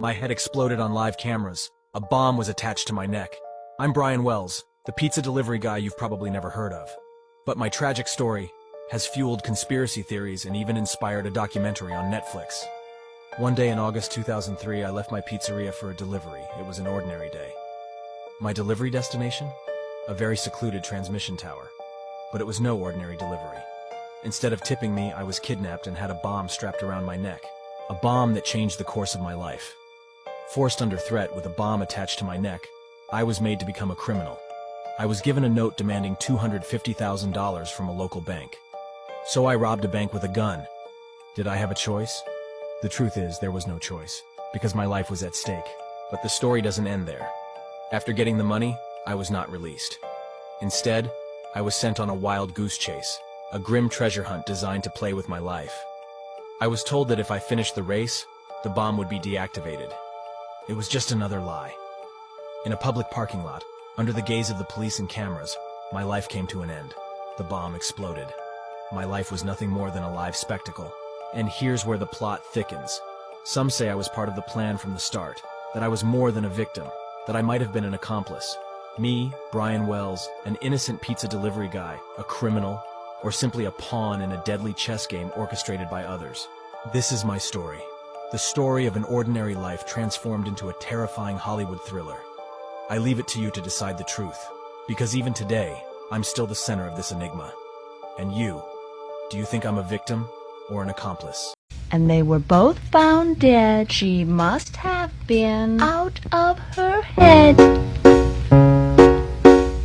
My head exploded on live cameras. A bomb was attached to my neck. I'm Brian Wells, the pizza delivery guy you've probably never heard of. But my tragic story has fueled conspiracy theories and even inspired a documentary on Netflix. One day in August 2003, I left my pizzeria for a delivery. It was an ordinary day. My delivery destination? A very secluded transmission tower. But it was no ordinary delivery. Instead of tipping me, I was kidnapped and had a bomb strapped around my neck. A bomb that changed the course of my life. Forced under threat with a bomb attached to my neck, I was made to become a criminal. I was given a note demanding $250,000 from a local bank. So I robbed a bank with a gun. Did I have a choice? The truth is, there was no choice, because my life was at stake. But the story doesn't end there. After getting the money, I was not released. Instead, I was sent on a wild goose chase, a grim treasure hunt designed to play with my life. I was told that if I finished the race, the bomb would be deactivated. It was just another lie. In a public parking lot, under the gaze of the police and cameras, my life came to an end. The bomb exploded. My life was nothing more than a live spectacle. And here's where the plot thickens. Some say I was part of the plan from the start, that I was more than a victim, that I might have been an accomplice. Me, Brian Wells, an innocent pizza delivery guy, a criminal, or simply a pawn in a deadly chess game orchestrated by others. This is my story. The story of an ordinary life transformed into a terrifying Hollywood thriller. I leave it to you to decide the truth, because even today, I'm still the center of this enigma. And you, do you think I'm a victim or an accomplice? And they were both found dead. She must have been out of her head.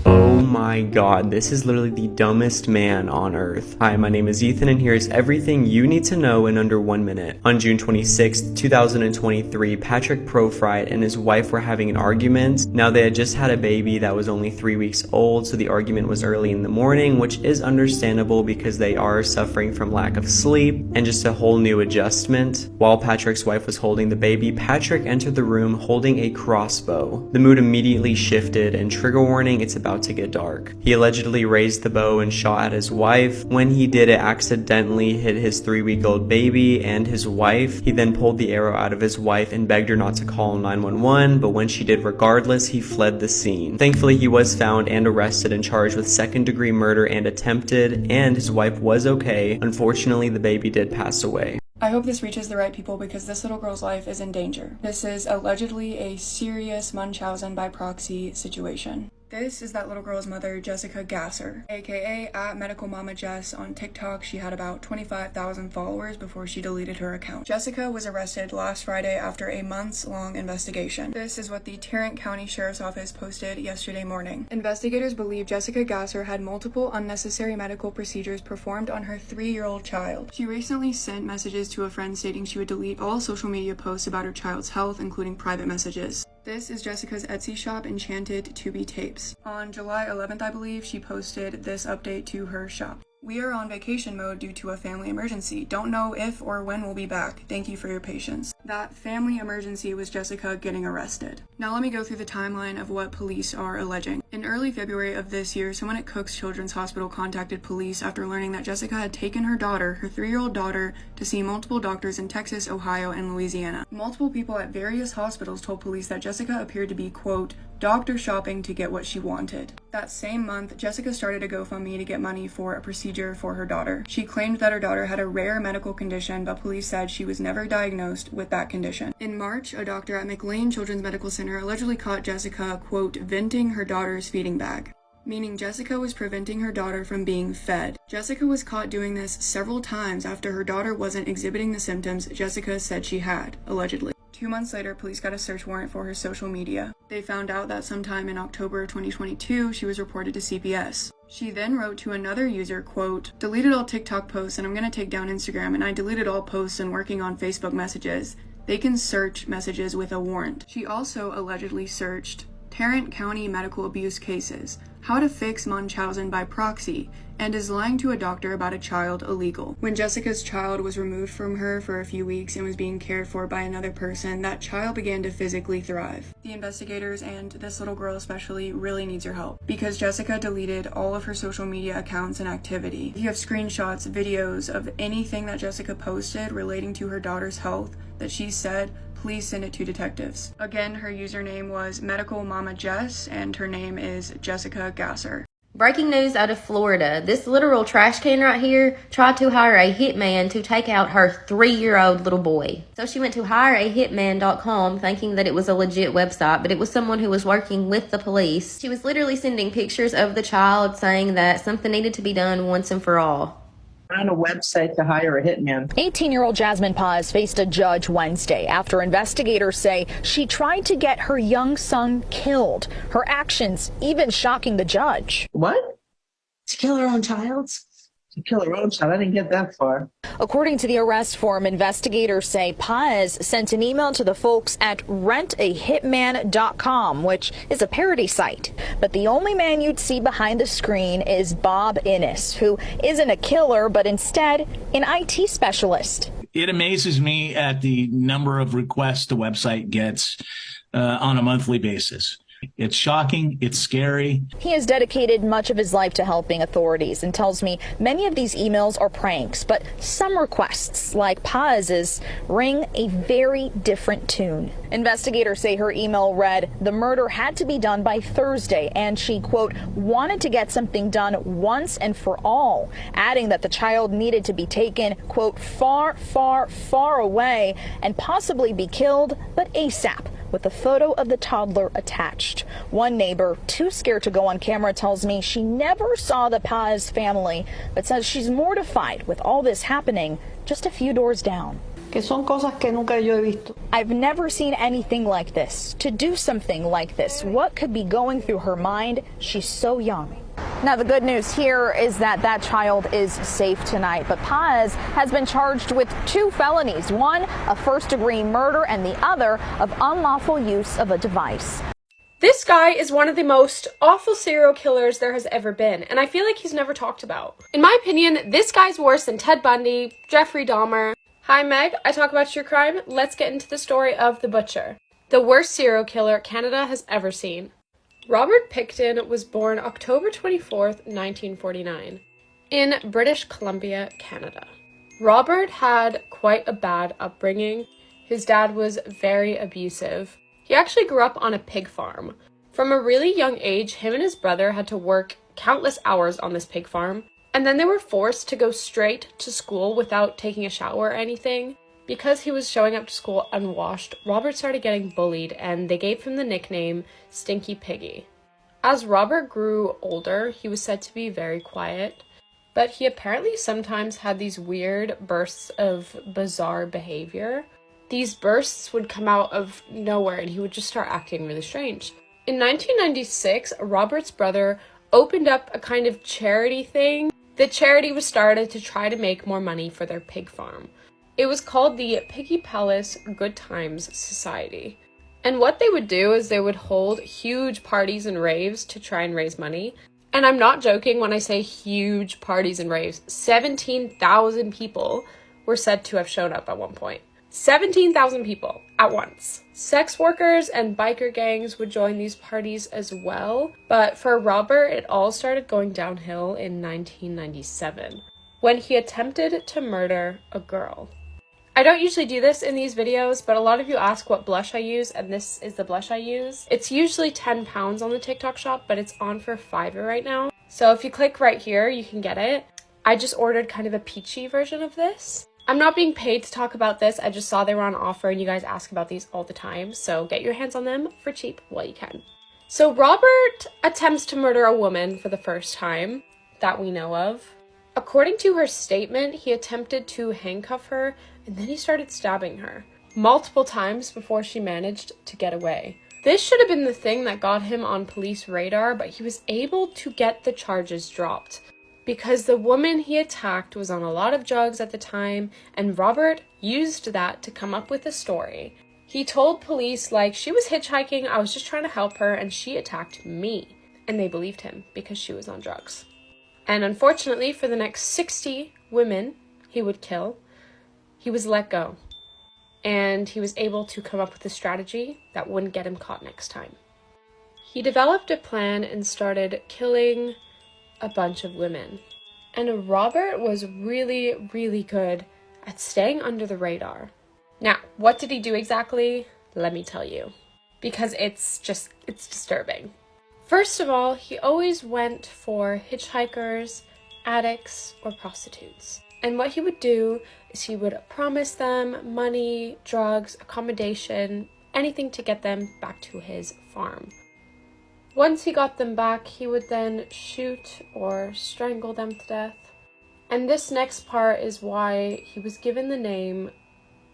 Oh my god, this is literally the dumbest man on earth. Hi, my name is Ethan and here's everything you need to know in under 1 minute. On June 26, 2023, Patrick Profright and his wife were having an argument. Now they had just had a baby that was only 3 weeks old, so the argument was early in the morning, which is understandable because they are suffering from lack of sleep and just a whole new adjustment. While Patrick's wife was holding the baby, Patrick entered the room holding a crossbow. The mood immediately shifted and trigger warning, it's about to get dark. He allegedly raised the bow and shot at his wife. When he did, it accidentally hit his 3-week-old baby and his wife. He then pulled the arrow out of his wife and begged her not to call 911, but when she did regardless, he fled the scene. Thankfully, he was found and arrested and charged with second-degree murder and attempted, and his wife was okay. Unfortunately, the baby did pass away. I hope this reaches the right people because this little girl's life is in danger. This is allegedly a serious Munchausen by proxy situation. This is that little girl's mother, Jessica Gasser, aka @MedicalMamaJess on TikTok. She had about 25,000 followers before she deleted her account. Jessica was arrested last Friday after a months-long investigation. This is what the Tarrant County Sheriff's Office posted yesterday morning. Investigators believe Jessica Gasser had multiple unnecessary medical procedures performed on her 3-year-old child. She recently sent messages to a friend stating she would delete all social media posts about her child's health, including private messages. This is Jessica's Etsy shop, Enchanted To Be Tapes. On July 11th, I believe, she posted this update to her shop. We are on vacation mode due to a family emergency. Don't know if or when we'll be back. Thank you for your patience. That family emergency was Jessica getting arrested. Now let me go through the timeline of what police are alleging. In early February of this year, someone at Cook's Children's Hospital contacted police after learning that Jessica had taken her daughter, her 3-year-old daughter, to see multiple doctors in Texas, Ohio, and Louisiana. Multiple people at various hospitals told police that Jessica appeared to be, quote, doctor shopping to get what she wanted. That same month, Jessica started a GoFundMe to get money for a procedure for her daughter. She claimed that her daughter had a rare medical condition, but police said she was never diagnosed with that condition. In March, a doctor at McLean Children's Medical Center allegedly caught Jessica, quote, venting her daughter's feeding bag, meaning Jessica was preventing her daughter from being fed. Jessica was caught doing this several times after her daughter wasn't exhibiting the symptoms Jessica said she had, allegedly. 2 months later, police got a search warrant for her social media. They found out that sometime in October of 2022, she was reported to CPS. She then wrote to another user, quote, deleted all TikTok posts and I'm gonna take down Instagram, and I deleted all posts and working on Facebook messages. They can search messages with a warrant. She also allegedly searched Tarrant County medical abuse cases, how to fix Munchausen by proxy, and is lying to a doctor about a child illegal. When Jessica's child was removed from her for a few weeks and was being cared for by another person, that child began to physically thrive. The investigators, and this little girl especially, really needs your help because Jessica deleted all of her social media accounts and activity. If you have screenshots, videos of anything that Jessica posted relating to her daughter's health, that she said, please send it to detectives. Again, her username was Medical Mama Jess, and her name is Jessica Gasser. Breaking news out of Florida. This literal trash can right here tried to hire a hitman to take out her 3-year-old little boy. So she went to hireahitman.com thinking that it was a legit website, but it was someone who was working with the police. She was literally sending pictures of the child saying that something needed to be done once and for all. On a website to hire a hitman. 18-year-old Jasmine Paz faced a judge Wednesday after investigators say she tried to get her young son killed. Her actions even shocking the judge. What? To kill her own child? To kill her own child? I didn't get that far. According to the arrest form, investigators say Paz sent an email to the folks at rentahitman.com, which is a parody site. But the only man you'd see behind the screen is Bob Innes, who isn't a killer, but instead an IT specialist. It amazes me at the number of requests the website gets on a monthly basis. It's shocking. It's scary. He has dedicated much of his life to helping authorities and tells me many of these emails are pranks, but some requests, like Paz's, ring a very different tune. Investigators say her email read, the murder had to be done by Thursday, and she, quote, wanted to get something done once and for all, adding that the child needed to be taken, quote, far, far, far away and possibly be killed, but ASAP, with a photo of the toddler attached. One neighbor, too scared to go on camera, tells me she never saw the Paz family, but says she's mortified with all this happening just a few doors down. Que son cosas que nunca yo he visto. I've never seen anything like this. To do something like this, what could be going through her mind? She's so young. Now, the good news here is that that child is safe tonight, but Paz has been charged with 2 felonies, one a first-degree murder and the other of unlawful use of a device. This guy is one of the most awful serial killers there has ever been, and I feel like he's never talked about. In my opinion, this guy's worse than Ted Bundy, Jeffrey Dahmer. Hi Meg, I talk about true crime. Let's get into the story of The Butcher, the worst serial killer Canada has ever seen. Robert Pickton was born October 24th, 1949, in British Columbia, Canada. Robert had quite a bad upbringing. His dad was very abusive. He actually grew up on a pig farm. From a really young age, him and his brother had to work countless hours on this pig farm, and then they were forced to go straight to school without taking a shower or anything. Because he was showing up to school unwashed, Robert started getting bullied, and they gave him the nickname Stinky Piggy. As Robert grew older, he was said to be very quiet, but he apparently sometimes had these weird bursts of bizarre behavior. These bursts would come out of nowhere, and he would just start acting really strange. In 1996, Robert's brother opened up a kind of charity thing. The charity was started to try to make more money for their pig farm. It was called the Piggy Palace Good Times Society. And what they would do is they would hold huge parties and raves to try and raise money. And I'm not joking when I say huge parties and raves. 17,000 people were said to have shown up at one point. 17,000 people at once. Sex workers and biker gangs would join these parties as well. But for Robert, it all started going downhill in 1997 when he attempted to murder a girl. I don't usually do this in these videos, but a lot of you ask what blush I use, and this is the blush I use. It's usually £10 on the TikTok shop, but it's on for $5 right now. So if you click right here, you can get it. I just ordered kind of a peachy version of this. I'm not being paid to talk about this. I just saw they were on offer, and you guys ask about these all the time. So get your hands on them for cheap while you can. So Robert attempts to murder a woman for the first time that we know of. According to her statement, he attempted to handcuff her, and then he started stabbing her multiple times before she managed to get away. This should have been the thing that got him on police radar, but he was able to get the charges dropped because the woman he attacked was on a lot of drugs at the time, and Robert used that to come up with a story. He told police, like, she was hitchhiking, I was just trying to help her, and she attacked me. And they believed him because she was on drugs. And unfortunately, for the next 60 women he would kill, he was let go. And he was able to come up with a strategy that wouldn't get him caught next time. He developed a plan and started killing a bunch of women. And Robert was really, really good at staying under the radar. Now, what did he do exactly? Let me tell you, because it's disturbing. First of all, he always went for hitchhikers, addicts, or prostitutes. And what he would do is he would promise them money, drugs, accommodation, anything to get them back to his farm. Once he got them back, he would then shoot or strangle them to death. And this next part is why he was given the name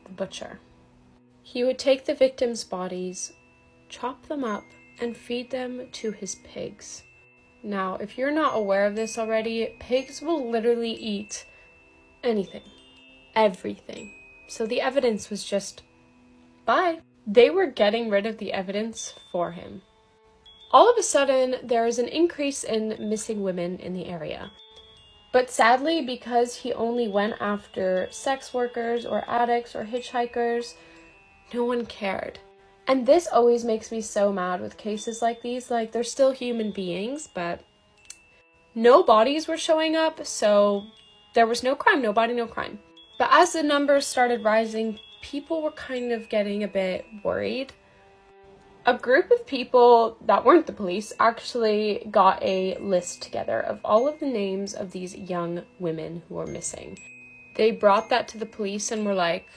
the Butcher. He would take the victims' bodies, chop them up, and feed them to his pigs. Now, if you're not aware of this already, pigs will literally eat anything, everything. So the evidence was just, bye. They were getting rid of the evidence for him. All of a sudden, there is an increase in missing women in the area. But sadly, because he only went after sex workers or addicts or hitchhikers, no one cared. And this always makes me so mad with cases like these. Like, they're still human beings, but no bodies were showing up, so there was no crime, no body, no crime. But as the numbers started rising, people were kind of getting a bit worried. A group of people that weren't the police actually got a list together of all of the names of these young women who were missing. They brought that to the police and were like,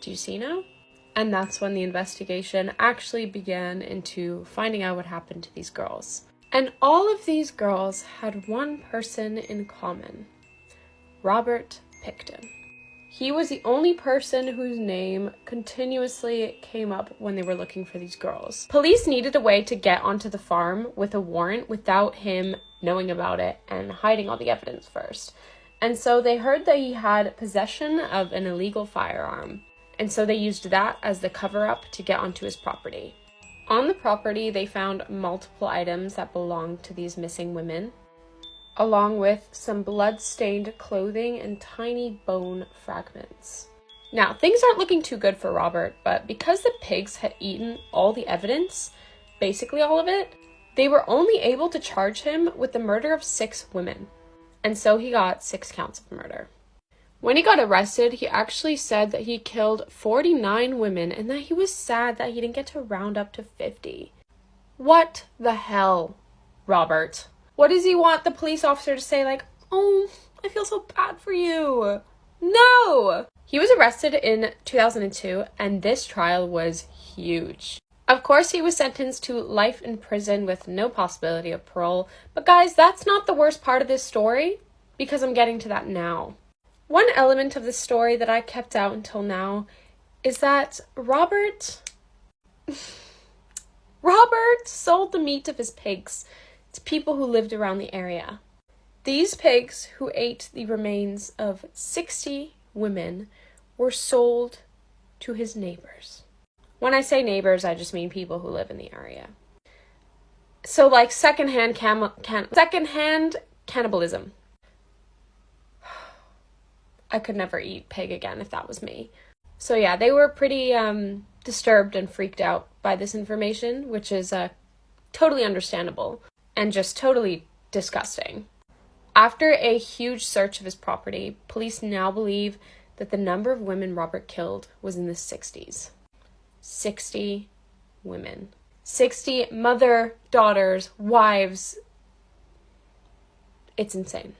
do you see now? And that's when the investigation actually began into finding out what happened to these girls. And all of these girls had one person in common: Robert Pickton. He was the only person whose name continuously came up when they were looking for these girls. Police needed a way to get onto the farm with a warrant without him knowing about it and hiding all the evidence first. And so they heard that he had possession of an illegal firearm. And so they used that as the cover-up to get onto his property. On the property, they found multiple items that belonged to these missing women, along with some blood-stained clothing and tiny bone fragments. Now, things aren't looking too good for Robert, but because the pigs had eaten all the evidence, basically all of it, they were only able to charge him with the murder of 6 women. And so he got 6 counts of murder. When he got arrested, he actually said that he killed 49 women and that he was sad that he didn't get to round up to 50. What the hell, Robert? What does he want the police officer to say, like, oh, I feel so bad for you? No! He was arrested in 2002, and this trial was huge. Of course, he was sentenced to life in prison with no possibility of parole. But guys, that's not the worst part of this story, because I'm getting to that now. One element of the story that I kept out until now is that Robert sold the meat of his pigs to people who lived around the area. These pigs, who ate the remains of 60 women, were sold to his neighbors. When I say neighbors, I just mean people who live in the area. So like secondhand cannibalism. I could never eat pig again if that was me. So yeah, they were pretty disturbed and freaked out by this information, which is totally understandable and just totally disgusting. After a huge search of his property, police now believe that the number of women Robert killed was in the 60s. 60 women. 60 mother, daughters, wives. It's insane.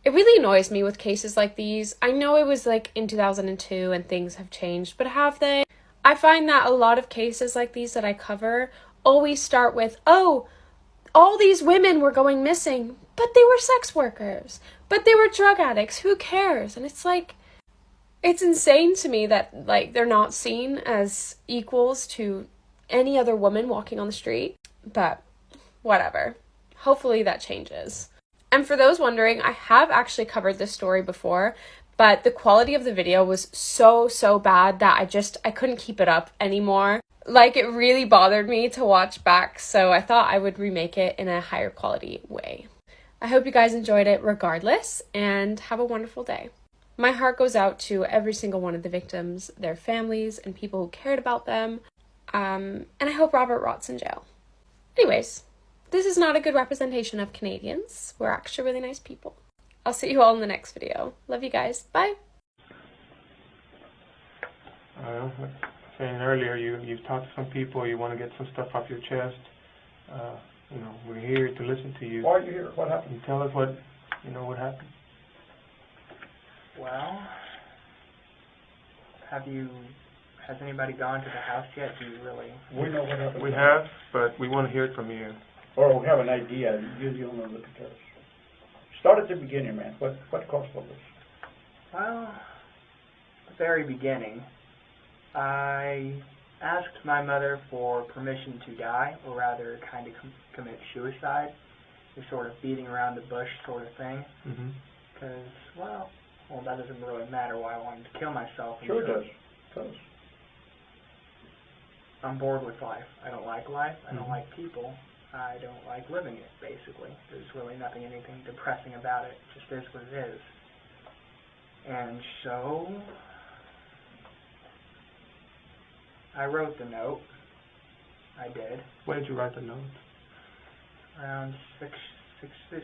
It really annoys me with cases like these. I know it was like in 2002 and things have changed, but have they? I find that a lot of cases like these that I cover always start with, oh, all these women were going missing, but they were sex workers, but they were drug addicts, who cares? And it's like, it's insane to me that like they're not seen as equals to any other woman walking on the street, but whatever. Hopefully that changes. And for those wondering, I have actually covered this story before, but the quality of the video was so bad that I couldn't keep it up anymore. Like, it really bothered me to watch back, so I thought I would remake it in a higher quality way. I hope you guys enjoyed it regardless, and have a wonderful day. My heart goes out to every single one of the victims, their families, and people who cared about them, and I hope Robert rots in jail. Anyways, this is not a good representation of Canadians. We're actually really nice people. I'll see you all in the next video. Love you guys. Bye. Like saying earlier, you've talked to some people, you want to get some stuff off your chest. We're here to listen to you. Why are you here? What happened? Tell us what happened. Well, has anybody gone to the house yet? Do you really? We know what happened. We have, but we want to hear it from you. Or we have an idea. You're the owner of the details. Start at the beginning, man. What caused all this? Well, the very beginning, I asked my mother for permission to die, or rather kind of commit suicide, the sort of beating around the bush sort of thing. Because, well, that doesn't really matter why I wanted to kill myself. Sure it does. Tell us. I'm bored with life. I don't like life. I don't like people. I don't like living it, basically. There's really anything depressing about it. It just is what it is. And so I wrote the note. I did. When did you write the note? Around 6-ish,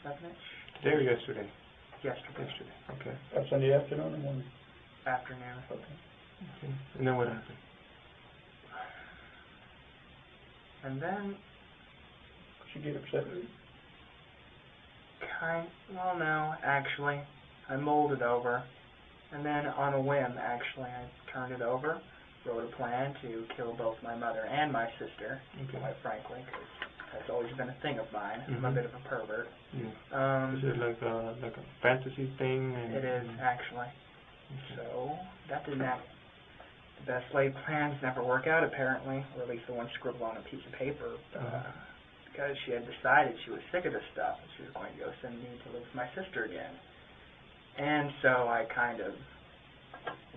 7-ish. Today or yesterday? Yesterday. Okay. That's in the afternoon or morning? Afternoon. Okay. And then what happened? And then Did you get upset with you? Well, no, actually. I mulled it over. And then on a whim, actually, I turned it over, wrote a plan to kill both my mother and my sister, quite frankly, because that's always been a thing of mine. I'm a bit of a pervert. Is it like a fantasy thing? It is, actually. So, that didn't happen. The best laid plans never work out, apparently, or at least the one scribbled on a piece of paper, because she had decided she was sick of this stuff, and she was going to go send me to live with my sister again. And so I kind of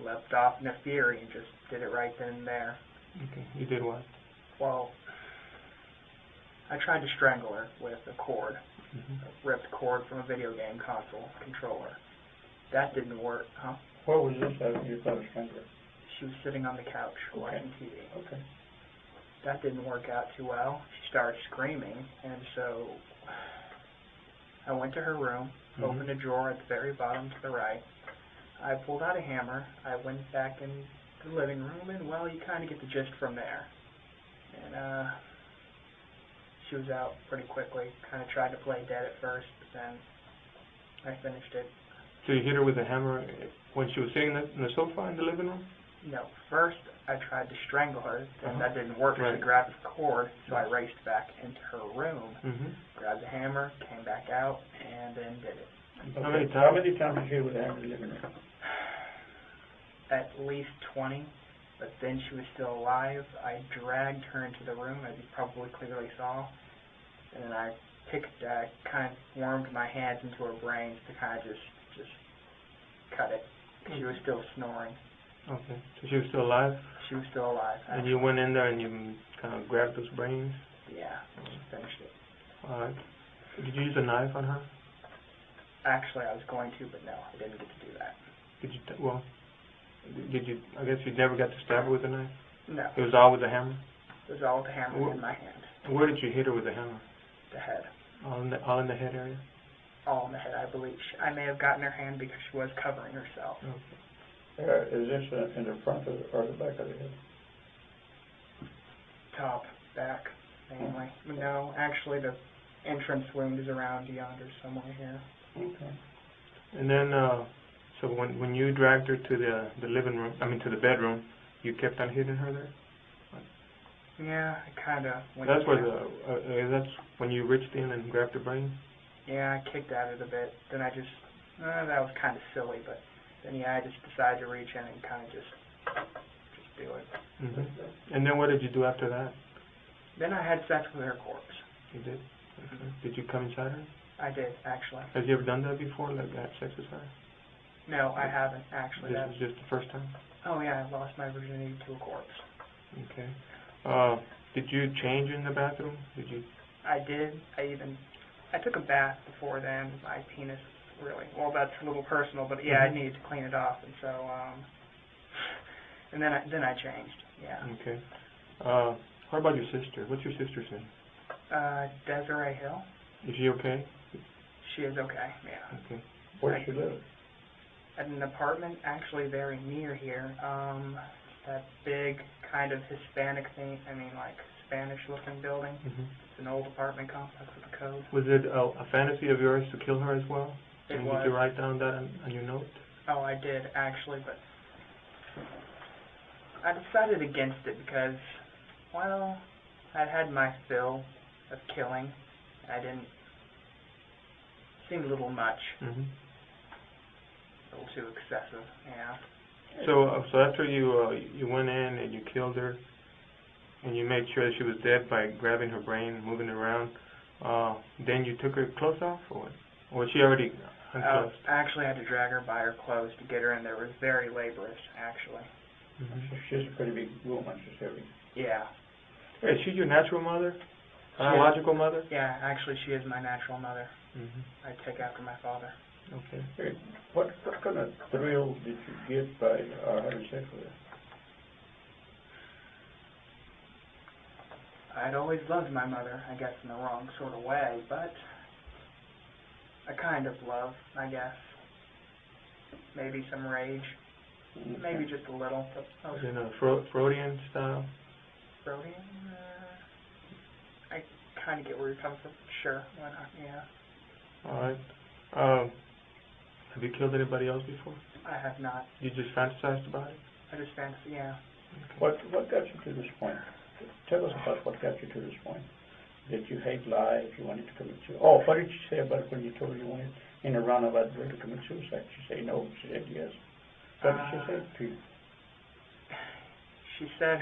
leapt off into fury and just did it right then and there. Okay. You did what? Well, I tried to strangle her with a cord, a ripped cord from a video game console controller. That didn't work, huh? What was this that you tried to strangle her? She was sitting on the couch watching TV. Okay. That didn't work out too well. She started screaming, and so I went to her room, opened a drawer at the very bottom to the right. I pulled out a hammer. I went back in the living room, and, well, you kind of get the gist from there. And she was out pretty quickly. Kind of tried to play dead at first, but then I finished it. So you hit her with a hammer when she was sitting in the sofa in the living room? No, first I tried to strangle her, and that didn't work. She grabbed the cord, so I raced back into her room, grabbed the hammer, came back out, and then did it. Okay. How many times did you hit her with a hammer in the living room? At least 20, but then she was still alive. I dragged her into the room, as you probably clearly saw, and then I kind of wormed my hands into her brains to kind of just cut it. She was still snoring. Okay. So she was still alive? She was still alive. Actually. And you went in there and you kind of grabbed those brains? Yeah, finished it. All right. Did you use a knife on her? Actually, I was going to, but no, I didn't get to do that. Did you, I guess you never got to stab her with a knife? No. It was all with the hammer? It was all with the hammer in my hand. Where did you hit her with the hammer? The head. All in the head area? All in the head, I believe. I may have gotten her hand because she was covering herself. Okay. Is this in the front or the back of the head? Top, back, mainly. No, actually the entrance wound is around yonder somewhere here. Okay. And then, so when you dragged her to the living room, to the bedroom, you kept on hitting her there? Yeah, I kind of went. That's where that's when you reached in and grabbed the brain? Yeah, I kicked at it a bit. Then I just, that was kind of silly, but then I just decided to reach in and kind of just do it. And then what did you do after that? Then I had sex with her corpse. You did? Okay. Did you come inside her? I did, actually. Have you ever done that before, like had sex with her? No, I haven't, actually. This is just the first time? Oh, yeah, I lost my virginity to a corpse. Okay. Did you change in the bathroom? Did you? I did. I took a bath before then. My penis really, well, that's a little personal, but yeah, I needed to clean it off, and so, and then I changed, yeah. Okay. What about your sister? What's your sister's name? Desiree Hill. Is she okay? She is okay, yeah. Okay. Where does she live? At an apartment actually very near here. that big kind of Hispanic thing, like Spanish-looking building. It's an old apartment complex with a code. Was it a fantasy of yours to kill her as well? It and was. Did you write down that on your note? Oh, I did, actually, but I decided against it because, well, I'd had my fill of killing. I didn't... seemed a little much. A little too excessive, yeah. So after you went in and you killed her, and you made sure that she was dead by grabbing her brain and moving it around, then you took her clothes off, or what? Or was she already unclothed? I actually had to drag her by her clothes to get her in there. It was very laborious, actually. So she's a pretty big woman, she's heavy. Yeah. Hey, is she your natural mother? Biological mother? Yeah, actually she is my natural mother. I take after my father. Okay. Hey, what kind of thrill did you get by having sex with her? I'd always loved my mother, I guess in the wrong sort of way, but a kind of love, I guess. Maybe some rage. Maybe just a little. Was it a Freudian style? Freudian? I kind of get where you're coming from. Sure, why not? Yeah. All right. Have you killed anybody else before? I have not. You just fantasized about it? I just fancy, yeah. What got you to this point? Tell us about what got you to this point. Did you hate life? You wanted to commit suicide? Oh, what did you say about when you told her you wanted in a roundabout way to commit suicide? She said no. She said yes. What did she say to you? She said,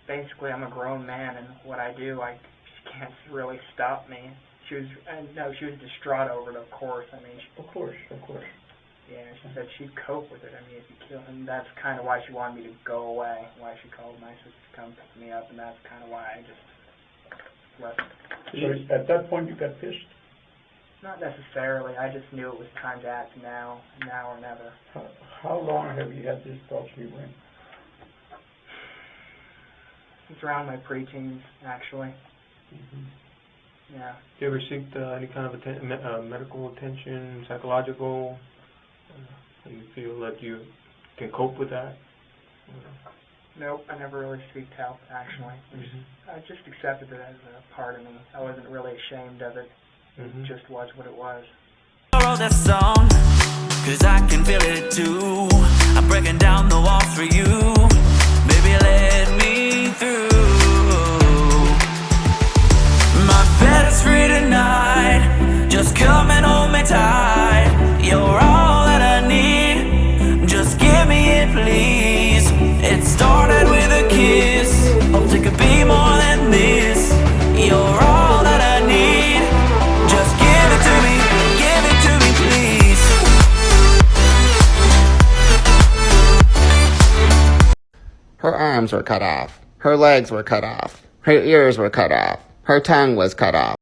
basically, I'm a grown man, and what I do, she can't really stop me. She was distraught over it, of course. Of course. Yeah, she said she'd cope with it. If you kill him, that's kind of why she wanted me to go away. Why she called my sister to come pick me up, and that's kind of why I just left. So at that point, you got pissed? Not necessarily. I just knew it was time to act now or never. How long have you had these thoughts in your brain? It's around my preteens, actually. Yeah. Do you ever seek any kind of medical attention, psychological? You feel that you can cope with that? Nope, I never really seeked help, actually. I just accepted it as a part of me. I wasn't really ashamed of it. It just was what it was. I wrote that song, 'cause I can feel it too. I'm breaking down the walls for you. Baby, let me through. My bed is free tonight. Just come and hold me tight. You're all that I need. Just give me it, please. It started with a kiss. Oh, it could be more than this. You're all that I need. Just give it to me. Give it to me, please. Her arms were cut off. Her legs were cut off. Her ears were cut off. Her tongue was cut off.